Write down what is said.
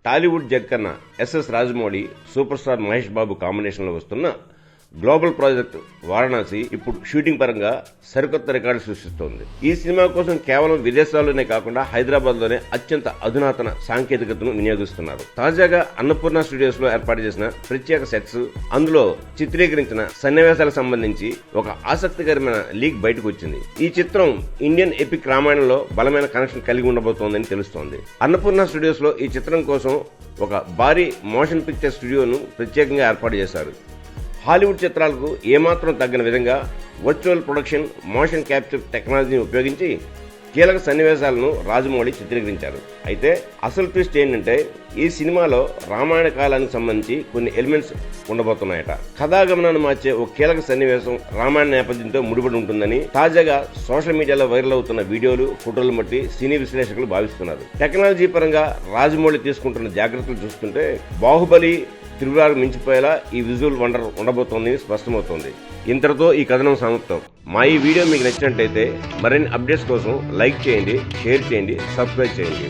Tollywood Jakkanna SS Rajamouli super star Mahesh Babu combination లో వస్తున్న global project Varanasi ఇప్పుడు షూటింగ్ పరంగా సరికొత్త రికార్డు సృష్టిస్తోంది. ఈ సినిమా కోసం కేవలం విదేశాల్లోనే కాకుండా హైదరాబాద్ లోనే అత్యంత అధునాతన సాంకేతికతను వినియోగిస్తున్నారు. తాజాగా అన్నపూర్ణ స్టూడియోస్ లో ఏర్పాటు చేసిన ప్రత్యేక సెట్స్, అందులో చిత్రీకరించిన సన్నివేశాలకు సంబంధించి ఒక ఆసక్తికరమైన లీక్ బయటకు వచ్చింది. ఈ చిత్రం ఇండియన్ ఎపిక్ రామాయణంలో బలమైన కనెక్షన్ కలిగి ఉండబోతోందని తెలుస్తోంది. అన్నపూర్ణ స్టూడియోస్ లో ఈ చిత్రం కోసం ఒక భారీ మోషన్ పిక్చర్ స్టూడియోను ప్రత్యేకంగా ఏర్పాటు చేశారు. హాలీవుడ్ చిత్రాలకు ఏమాత్రం తగ్గని విధంగా వర్చువల్ ప్రొడక్షన్, మోషన్ క్యాప్చర్ టెక్నాలజీని ఉపయోగించి కీలక సన్నివేశాలను రాజమౌళి చిత్రీకరించారు. అయితే అసలు ట్విస్ట్ ఏంటంటే ఈ సినిమాలో రామాయణ కాలానికి సంబంధించి కొన్ని ఎలిమెంట్స్ ఉండబోతున్నాయట. కథాగమనాన్ని మార్చే ఓ కీలక సన్నివేశం రామాయణ నేపథ్యంతో ముడిపడి ఉంటుందని తాజాగా సోషల్ మీడియాలో వైరల్ అవుతున్న వీడియోలు, ఫోటోలు బట్టి సినీ విశ్లేషకులు భావిస్తున్నారు. టెక్నాలజీ పరంగా రాజమౌళి తీసుకుంటున్న జాగ్రత్తలు చూస్తుంటే బాహుబలి, త్రిపురాకు మించిపోయేలా ఈ విజువల్ వండర్ ఉండబోతోందని స్పష్టమవుతోంది. ఇంతటితో ఈ కథనం సమాప్తం. మా ఈ వీడియో మీకు నచ్చినట్లయితే మరిన్ని అప్డేట్స్ కోసం లైక్ చేయండి, షేర్ చేయండి, సబ్స్క్రైబ్ చేయండి.